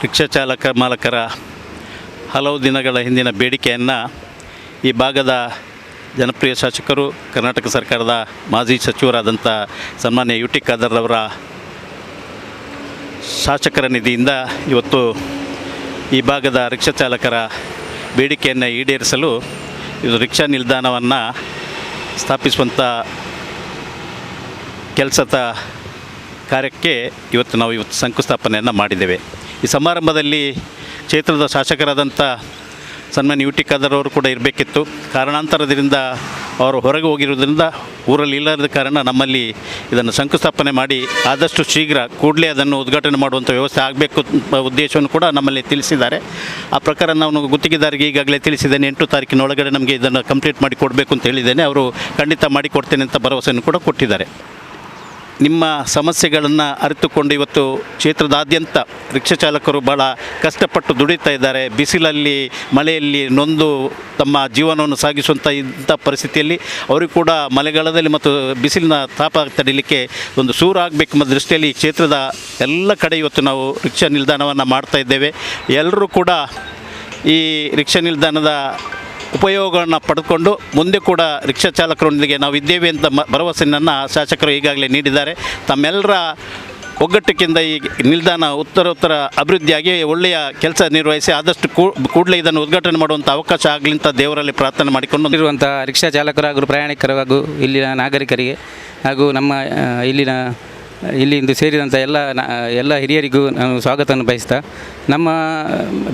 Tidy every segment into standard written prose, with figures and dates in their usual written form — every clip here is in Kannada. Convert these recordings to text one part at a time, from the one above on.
ರಿಕ್ಷಾ ಮಾಲಕರ ಹಲವು ದಿನಗಳ ಹಿಂದಿನ ಬೇಡಿಕೆಯನ್ನು ಈ ಭಾಗದ ಜನಪ್ರಿಯ ಶಾಸಕರು, ಕರ್ನಾಟಕ ಸರ್ಕಾರದ ಮಾಜಿ ಸಚಿವರಾದಂಥ ಸನ್ಮಾನ್ಯ ಯು ಟಿ ಖಾದರ್ ಅವರ ಶಾಸಕರ ನಿಧಿಯಿಂದ ಇವತ್ತು ಈ ಭಾಗದ ರಿಕ್ಷಾ ಚಾಲಕರ ಬೇಡಿಕೆಯನ್ನು ಈಡೇರಿಸಲು ಇದು ರಿಕ್ಷಾ ನಿಲ್ದಾಣವನ್ನು ಸ್ಥಾಪಿಸುವಂಥ ಕೆಲಸದ ಕಾರ್ಯಕ್ಕೆ ನಾವು ಶಂಕುಸ್ಥಾಪನೆಯನ್ನು ಮಾಡಿದ್ದೇವೆ. ಈ ಸಮಾರಂಭದಲ್ಲಿ ಕ್ಷೇತ್ರದ ಶಾಸಕರಾದಂಥ ಸನ್ಮಾನ್ಯ ಯು ಟಿ ಖಾದರ್ ಅವರು ಕೂಡ ಇರಬೇಕಿತ್ತು. ಕಾರಣಾಂತರದಿಂದ ಅವರು ಹೊರಗೆ ಹೋಗಿರೋದ್ರಿಂದ ಊರಲ್ಲಿ ಇಲ್ಲದ ಕಾರಣ ನಮ್ಮಲ್ಲಿ ಇದನ್ನು ಶಂಕುಸ್ಥಾಪನೆ ಮಾಡಿ ಆದಷ್ಟು ಶೀಘ್ರ ಕೂಡಲೇ ಅದನ್ನು ಉದ್ಘಾಟನೆ ಮಾಡುವಂಥ ವ್ಯವಸ್ಥೆ ಆಗಬೇಕು ಉದ್ದೇಶವನ್ನು ಕೂಡ ನಮ್ಮಲ್ಲಿ ತಿಳಿಸಿದ್ದಾರೆ. ಆ ಪ್ರಕಾರ ನಾನು ಗುತ್ತಿಗೆದಾರಿಗೆ ಈಗಾಗಲೇ ತಿಳಿಸಿದ್ದೇನೆ, 8 ತಾರೀಕಿನ ಒಳಗಡೆ ನಮಗೆ ಇದನ್ನು ಕಂಪ್ಲೀಟ್ ಮಾಡಿ ಕೊಡಬೇಕು ಅಂತ ಹೇಳಿದ್ದೇನೆ. ಅವರು ಖಂಡಿತ ಮಾಡಿಕೊಡ್ತೇನೆ ಅಂತ ಭರವಸೆಯನ್ನು ಕೂಡ ಕೊಟ್ಟಿದ್ದಾರೆ. ನಿಮ್ಮ ಸಮಸ್ಯೆಗಳನ್ನು ಅರಿತುಕೊಂಡು ಇವತ್ತು ಕ್ಷೇತ್ರದಾದ್ಯಂತ ರಿಕ್ಷಾ ಚಾಲಕರು ಭಾಳ ಕಷ್ಟಪಟ್ಟು ದುಡಿತಾ ಇದ್ದಾರೆ. ಬಿಸಿಲಲ್ಲಿ ಮಳೆಯಲ್ಲಿ ನೊಂದು ತಮ್ಮ ಜೀವನವನ್ನು ಸಾಗಿಸುವಂಥ ಇಂಥ ಪರಿಸ್ಥಿತಿಯಲ್ಲಿ ಅವರಿಗೂ ಕೂಡ ಮಳೆಗಾಲದಲ್ಲಿ ಮತ್ತು ಬಿಸಿಲಿನ ತಾಪ ತಡೀಲಿಕ್ಕೆ ಒಂದು ಸೂರಾಗಬೇಕೆಂಬ ದೃಷ್ಟಿಯಲ್ಲಿ ಕ್ಷೇತ್ರದ ಎಲ್ಲ ಕಡೆ ಇವತ್ತು ನಾವು ರಿಕ್ಷಾ ನಿಲ್ದಾಣವನ್ನು ಮಾಡ್ತಾ ಇದ್ದೇವೆ. ಎಲ್ಲರೂ ಕೂಡ ಈ ರಿಕ್ಷಾ ನಿಲ್ದಾಣದ ಉಪಯೋಗವನ್ನು ಪಡೆದುಕೊಂಡು ಮುಂದೆ ಕೂಡ ರಿಕ್ಷಾ ಚಾಲಕರೊಂದಿಗೆ ನಾವು ಇದ್ದೇವೆ ಅಂತ ಭರವಸೆಯನ್ನು ಶಾಸಕರು ಈಗಾಗಲೇ ನೀಡಿದ್ದಾರೆ. ತಮ್ಮೆಲ್ಲರ ಒಗ್ಗಟ್ಟಿನಿಂದ ಈ ನಿಲ್ದಾಣ ಉತ್ತರ ಅಭಿವೃದ್ಧಿಯಾಗಿ ಒಳ್ಳೆಯ ಕೆಲಸ ನಿರ್ವಹಿಸಿ ಆದಷ್ಟು ಕೂಡಲೇ ಇದನ್ನು ಉದ್ಘಾಟನೆ ಮಾಡುವಂಥ ಅವಕಾಶ ಆಗಲಿ ಅಂತ ದೇವರಲ್ಲಿ ಪ್ರಾರ್ಥನೆ ಮಾಡಿಕೊಂಡು ಇರುವಂಥ ರಿಕ್ಷಾ ಚಾಲಕರು ಹಾಗೂ ಪ್ರಯಾಣಿಕರು ಹಾಗೂ ಇಲ್ಲಿನ ನಾಗರಿಕರಿಗೆ ಹಾಗೂ ನಮ್ಮ ಇಲ್ಲಿಂದು ಸೇರಿದಂಥ ಎಲ್ಲ ಹಿರಿಯರಿಗೂ ನಾನು ಸ್ವಾಗತವನ್ನು ಬಯಸ್ತಾ, ನಮ್ಮ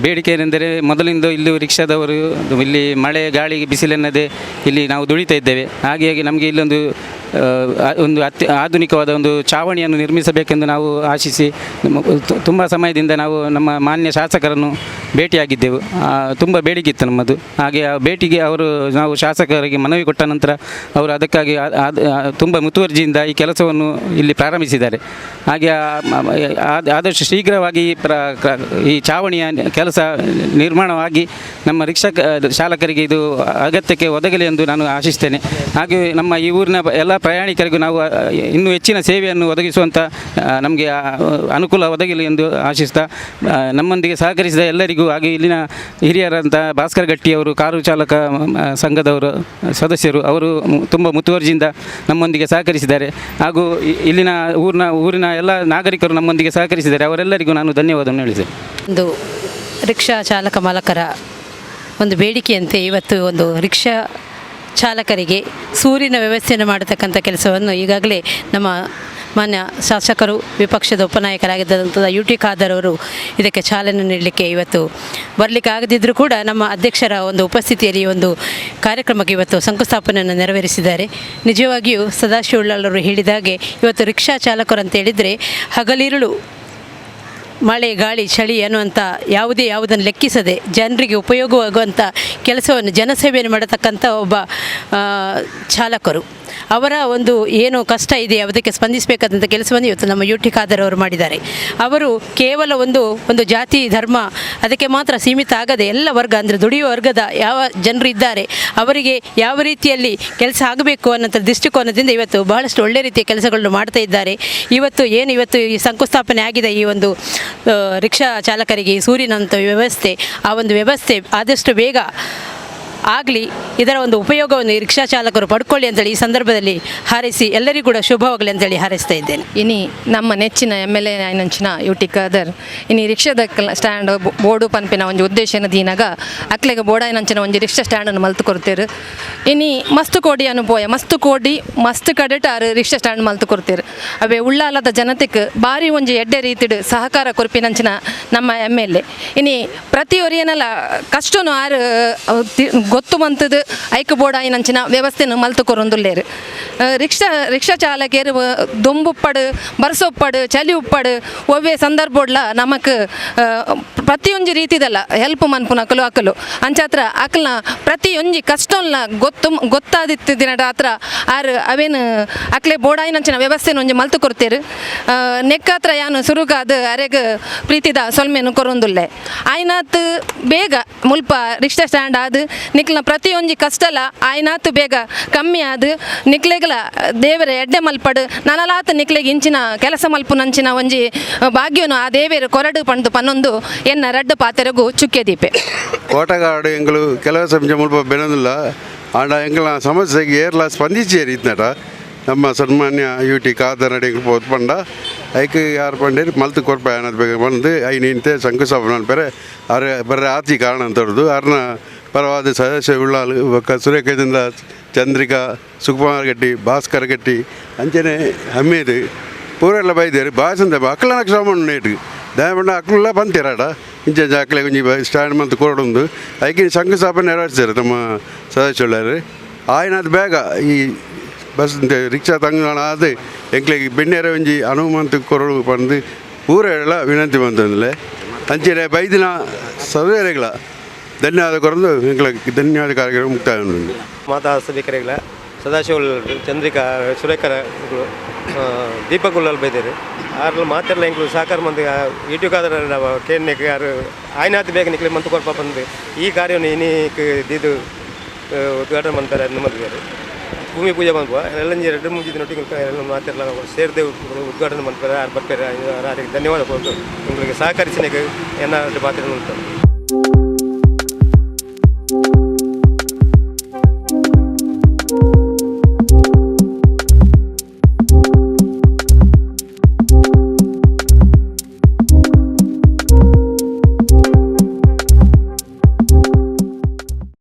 ಬೇಡಿಕೆ ಏನೆಂದರೆ ಮೊದಲಿಂದ ಇಲ್ಲಿ ರಿಕ್ಷಾದವರು ಇಲ್ಲಿ ಮಳೆ ಗಾಳಿ ಬಿಸಿಲೆನ್ನದೆ ಇಲ್ಲಿ ನಾವು ದುಡಿತಾ ಇದ್ದೇವೆ. ಹಾಗಾಗಿ ನಮಗೆ ಇಲ್ಲೊಂದು ಆಧುನಿಕವಾದ ಒಂದು ಚಾವಣಿಯನ್ನು ನಿರ್ಮಿಸಬೇಕೆಂದು ನಾವು ಆಶಿಸಿ ತುಂಬ ಸಮಯದಿಂದ ನಾವು ನಮ್ಮ ಮಾನ್ಯ ಶಾಸಕರನ್ನು ಭೇಟಿಯಾಗಿದ್ದೆವು. ತುಂಬ ಬೇಡಿಕೆ ಇತ್ತು ನಮ್ಮದು. ಹಾಗೆ ಆ ಭೇಟಿಗೆ ನಾವು ಶಾಸಕರಿಗೆ ಮನವಿ ಕೊಟ್ಟ ನಂತರ ಅವರು ಅದಕ್ಕಾಗಿ ತುಂಬ ಮುತುವರ್ಜಿಯಿಂದ ಈ ಕೆಲಸವನ್ನು ಇಲ್ಲಿ ಪ್ರಾರಂಭಿಸಿದ್ದಾರೆ. ಹಾಗೆ ಆದಷ್ಟು ಶೀಘ್ರವಾಗಿ ಈ ಚಾವಣಿಯ ಕೆಲಸ ನಿರ್ಮಾಣವಾಗಿ ನಮ್ಮ ರಿಕ್ಷಾ ಚಾಲಕರಿಗೆ ಇದು ಅಗತ್ಯಕ್ಕೆ ಒದಗಲಿ ಎಂದು ನಾನು ಆಶಿಸ್ತೇನೆ. ಹಾಗೆ ನಮ್ಮ ಈ ಊರಿನ ಎಲ್ಲ ಪ್ರಯಾಣಿಕರಿಗೂ ನಾವು ಇನ್ನೂ ಹೆಚ್ಚಿನ ಸೇವೆಯನ್ನು ಒದಗಿಸುವಂಥ ನಮಗೆ ಅನುಕೂಲ ಒದಗಲಿ ಎಂದು ಆಶಿಸ್ತಾ, ನಮ್ಮೊಂದಿಗೆ ಸಹಕರಿಸಿದ ಎಲ್ಲರಿಗೂ ಹಾಗೂ ಇಲ್ಲಿನ ಹಿರಿಯರಂಥ ಭಾಸ್ಕರ್ ಗಟ್ಟಿಯವರು, ಕಾರು ಚಾಲಕ ಸಂಘದವರು ಸದಸ್ಯರು, ಅವರು ತುಂಬ ಮುತುವರ್ಜಿಯಿಂದ ನಮ್ಮೊಂದಿಗೆ ಸಹಕರಿಸಿದ್ದಾರೆ. ಹಾಗೂ ಇಲ್ಲಿನ ಊರಿನ ಎಲ್ಲ ನಾಗರಿಕರು ನಮ್ಮೊಂದಿಗೆ ಸಹಕರಿಸಿದ್ದಾರೆ. ಅವರೆಲ್ಲರಿಗೂ ನಾನು ಧನ್ಯವಾದವನ್ನು ಹೇಳಿದೆ. ಒಂದು ರಿಕ್ಷಾ ಮಾಲಕರ ಒಂದು ಬೇಡಿಕೆಯಂತೆ ಇವತ್ತು ಒಂದು ರಿಕ್ಷಾ ಚಾಲಕರಿಗೆ ಸೂರಿನ ವ್ಯವಸ್ಥೆಯನ್ನು ಮಾಡತಕ್ಕಂಥ ಕೆಲಸವನ್ನು ಈಗಾಗಲೇ ನಮ್ಮ ಮಾನ್ಯ ಶಾಸಕರು, ವಿಪಕ್ಷದ ಉಪನಾಯಕರಾಗಿದ್ದಂಥ ಯು ಟಿ ಖಾದರ್ ಅವರು ಇದಕ್ಕೆ ಚಾಲನೆ ನೀಡಲಿಕ್ಕೆ ಇವತ್ತು ಬರಲಿಕ್ಕೆ ಆಗದಿದ್ದರೂ ಕೂಡ ನಮ್ಮ ಅಧ್ಯಕ್ಷರ ಒಂದು ಉಪಸ್ಥಿತಿಯಲ್ಲಿ ಒಂದು ಕಾರ್ಯಕ್ರಮಕ್ಕೆ ಇವತ್ತು ಶಂಕುಸ್ಥಾಪನೆಯನ್ನು ನೆರವೇರಿಸಿದ್ದಾರೆ. ನಿಜವಾಗಿಯೂ ಸದಾಶಿವಳ್ಳವರು ಹೇಳಿದಾಗೆ ಇವತ್ತು ರಿಕ್ಷಾ ಚಾಲಕರು ಅಂತ ಹೇಳಿದರೆ ಹಗಲಿರುಳು ಮಳೆ ಗಾಳಿ ಚಳಿ ಅನ್ನುವಂಥ ಯಾವುದನ್ನು ಲೆಕ್ಕಿಸದೆ ಜನರಿಗೆ ಉಪಯೋಗವಾಗುವಂಥ ಕೆಲಸವನ್ನು ಜನಸೇವೆಯನ್ನು ಮಾಡತಕ್ಕಂಥ ಒಬ್ಬ ಚಾಲಕರು. ಅವರ ಒಂದು ಏನು ಕಷ್ಟ ಇದೆ ಅದಕ್ಕೆ ಸ್ಪಂದಿಸಬೇಕಾದಂಥ ಕೆಲಸವನ್ನು ಇವತ್ತು ನಮ್ಮ ಯು ಟಿ ಖಾದರ್ ಅವರು ಮಾಡಿದ್ದಾರೆ. ಅವರು ಕೇವಲ ಒಂದು ಜಾತಿ ಧರ್ಮ ಅದಕ್ಕೆ ಮಾತ್ರ ಸೀಮಿತ ಆಗದೆ ಎಲ್ಲ ವರ್ಗ ಅಂದರೆ ದುಡಿಯುವ ವರ್ಗದ ಯಾವ ಜನರು ಇದ್ದಾರೆ ಅವರಿಗೆ ಯಾವ ರೀತಿಯಲ್ಲಿ ಕೆಲಸ ಆಗಬೇಕು ಅನ್ನೋಂಥ ದೃಷ್ಟಿಕೋನದಿಂದ ಇವತ್ತು ಬಹಳಷ್ಟು ಒಳ್ಳೆ ರೀತಿಯ ಕೆಲಸಗಳನ್ನು ಮಾಡ್ತಾ ಇದ್ದಾರೆ. ಇವತ್ತು ಈ ಶಂಕುಸ್ಥಾಪನೆ ಆಗಿದೆ ಈ ಒಂದು ರಿಕ್ಷಾ ಚಾಲಕರಿಗೆ ಈ ಸೂರಿನಂಥ ವ್ಯವಸ್ಥೆ, ಆ ಒಂದು ವ್ಯವಸ್ಥೆ ಆದಷ್ಟು ಬೇಗ ಆಗಲಿ, ಇದರ ಒಂದು ಉಪಯೋಗವನ್ನು ಈ ರಿಕ್ಷಾ ಚಾಲಕರು ಪಡ್ಕೊಳ್ಳಿ ಅಂತೇಳಿ ಈ ಸಂದರ್ಭದಲ್ಲಿ ಹಾರೈಸಿ ಎಲ್ಲರಿಗೂ ಕೂಡ ಶುಭವಾಗಲಿ ಅಂತೇಳಿ ಹಾರೈಸ್ತಾ ಇದ್ದೇನೆ. ಇನಿ ನಮ್ಮ ನೆಚ್ಚಿನ MLA ಆಯ್ನಂಚಿನ ಯು ಟಿ ಖಾದರ್ ಇನಿ ರಿಕ್ಷಾದ ಸ್ಟ್ಯಾಂಡ್ ಬೋರ್ಡು ಪನ್ಪಿನ ಒಂದು ಉದ್ದೇಶನ ದೀನಾಗ ಅಕ್ಲೆಗೆ ಬೋಡಾಯ್ನಂಚಿನ ಒಂದು ರಿಕ್ಷಾ ಸ್ಟ್ಯಾಂಡನ್ನು ಮಲ್ತು ಕೊಡ್ತೇರು. ಇನಿ ಮಸ್ತ್ ಕೋಡಿ ಅನುಭವ ಮಸ್ತ್ ಕಡೆಟಾರು ರಿಕ್ಷಾ ಸ್ಟ್ಯಾಂಡ್ ಮಲ್ತು ಕೊಡ್ತೇರು. ಅವೇ ಉಳ್ಳಾಲದ ಜನತೆಗೆ ಭಾರಿ ಒಂದು ಎಡ್ಡೆ ರೀತಿಡು ಸಹಕಾರ ಕೊರ್ಪಿನಂಚಿನ ನಮ್ಮ MLA ಇನಿ ಪ್ರತಿಯೊರಿಯನೆಲ್ಲ ಕಷ್ಟನು ಆರು ಗೊತ್ತು ಬಂತದ್ದು ಐಕ್ ಬೋಡಾಯಿನಂಚಿನ ವ್ಯವಸ್ಥೆಯನ್ನು ಮಲ್ತು ಕೊರೊಂದುಲ್ಲೇರು. ರಿಕ್ಷಾ ಚಾಲಕರು ದೊಂಬುಪ್ಪಡು ಬರ್ಸೊಪ್ಪಡು ಚಲಿ ಉಪ್ಪಡು ಒವ್ವೆ ಸಂದರ್ಭಡ್ಲ ನಮಕ್ ಪ್ರತಿಯೊಂದು ರೀತಿದಲ್ಲ ಹೆಲ್ಪ್ ಮನ್ಪುನ ಅಕಲು ಅಂಚಾತ್ರ ಅಕಲ್ನ ಪ್ರತಿಯೊಂದು ಕಷ್ಟಲ್ಲ ಗೊತ್ತಾದಿತ್ತು ದಿನ ಹತ್ರ ಆರು ಅವೇನು ಅಕ್ಲೆ ಬೋಡಾಯಿನಂಚಿನ ವ್ಯವಸ್ಥೆನ ಒಂಜಿ ಮಲ್ತು ಕೊಡ್ತೇರು. ನೆಕ್ಕಾತ್ರ ಯಾನು ಸುರುಗಾದ ಅರೆಗ ಪ್ರೀತಿದ ಸೊಲ್ಮೆನು ಕೊರೊಂದುಲ್ಲೆ ಆಯ್ನಾತ್ ಬೇಗ ಮುಲ್ಪ ರಿಕ್ಷಾ ಸ್ಟ್ಯಾಂಡ್ ಆದ ನಿಕ್ಲ ಪ್ರತಿಯೊಂಜಿ ಕಷ್ಟಲ ಆಯ್ನಾತು ಬೇಗ ಕಮ್ಮಿ ಆದು ನಿಕ್ಲೆಗ್ಲ ದೇವರ ಎಡ್ಡೆ ಮಲ್ಪಡು ನನಲಾತ ನಿಕ್ಲೆಗೆ ಇಂಚಿನ ಕೆಲಸ ಮಲ್ಪು ನಂಚಿನ ಒಂಜಿ ಭಾಗ್ಯನು ಆ ದೇವೇರು ಕೊರಡು ಪಂಡು ಪನ್ನೊಂದು ಎನ್ನ ರಡ್ಡು ಪಾತೆರೆಗೂ ಚುಕ್ಕೆ ದೀಪೆ ಕೋಟಗಾಡು ಎಂಗಳು ಕೆಲವು ಸಂಜೆ ಮುಲ್ಪ ಬೆನದಿಲ್ಲ ಆಂಡ ಎಂಗಳ ಸಮಸ್ಯೆಗೆ ಏರ್ಲ ಸ್ಪಂದಿಸೇರಿ ಇತ್ನಟ ನಮ್ಮ ಸನ್ಮಾನ್ಯ ಯುಟಿ ಖಾದರ್ ನಡಿ ಪೋತ್ ಪಂಡ ಐಕ್ ಯಾರು ಪಂಡೇರು ಮಲ್ತು ಕೊರ್ಪ ಅನ್ನೋದು ಬೇಕು ಬಂದು ಐ ನಿಂತೆ ಶಂಕುಸ್ಥಾಪನ ಬೇರೆ ಅರೆ ಬರೀ ಆತಿ ಕಾರಣ ಅಂತವ್ರದ್ದು ಅವ್ರನ್ನ ಪರವಾದ ಸದಸ್ಯ ಉಳ್ಳಾಲು ಒಕ್ಕ ಸುರೇಖದಿಂದ ಚಂದ್ರಿಕಾ ಸುಕುಮಾರ್ ಗಟ್ಟಿ ಭಾಸ್ಕರ್ ಗಟ್ಟಿ ಅಂಚನೆ ಹಮ್ಮೀದು ಪೂರೆಲ್ಲ ಬೈದೇರು ಭಾಷಂದ ಅಕ್ಕಲ ನಕ್ಷ ನೇಟು ದಯಪಂಡ ಅಕ್ಕಲೆಲ್ಲ ಬಂತೀರಾಡ ಇಂಚೆ ಅಕ್ಕಲೆ ಒಂಜಿ ಸ್ಟ್ಯಾಂಡ್ ಮಂತ್ ಕೊರಡೊಂದು ಐಕಿನ ಶಂಕುಸ್ಥಾಪನೆ ನೆರವೇರಿಸ್ತಾರೆ ತಮ್ಮ ಸದಸ್ಯರು ಆಯ್ನದು ಬೇಗ ಈ ಬಸ್ ರಿಕ್ಷಾ ತಂಗಣ ಅದು ಎಂಕ್ಲೆಗೆ ಬೆಣ್ಣೆರ ಒಂಜಿ ಅನುಮಂತ ಕೊರಡು ಬಂದು ಪೂರೆಲ್ಲ ವಿನಂತಿ ಬಂತಂದ್ರೆ ಅಂಚೆ ಬೈದಿನ ಸದಸ್ಯರುಗಳ ಧನ್ಯವಾದ ಕೊರದು ಎಂಕ್ಲೆಗೆ ಧನ್ಯವಾದ ಕಾರ್ಯಕ್ರಮ ಮುಕ್ತಾಯ ಉಂಟು ಮಾತಾ ಸಭಿಕರಿಗಳ ಸದಾಶಿವ ಚಂದ್ರಿಕಾ ಸುರೇಖರ ದೀಪಗುಳ್ಳಲ್ಲಿ ಬೈದೇರು ಆರ್ಲು ಮಾತೆಲ್ಲ ಎಂಕ್ಲು ಸಾಕಾರ ಮಂದಿ ಯೂಟ್ಯೂಬ್ ನಾವು ಕೇನ್ನೆಗೆ ಯಾರು ಆಯ್ನಾತ್ ಬೇಗ ನಿಕ್ಲಿ ಮಂತು ಕೊಲ್ಪ ಬಂದು ಈ ಕಾರ್ಯವನ್ನು ಇನ್ನೀಕ್ ಇದು ಉದ್ಘಾಟನೆ ಮಾಡ್ತಾರೆ ನಮ್ಮದು ಭೂಮಿ ಪೂಜೆ ಬಂದ್ವ ಎಲ್ಲಂಜಿ 2-3 ದಿನೊಟ್ಟಿಗೆ ಎಲ್ಲ ಮಾತೆಲ್ಲ ಸೇರಿದೆ ಉದ್ಘಾಟನೆ ಮಾಡ್ತಾರೆ ಯಾರು ಬರ್ತಾರೆ ಅದಕ್ಕೆ ಧನ್ಯವಾದ ಕೊಟ್ಟು ನಿಮಗೆ ಸಹಕರಿಸಿನಾಗ ಏನಾದ್ರು ಪಾತ್ರ ಉಂಟು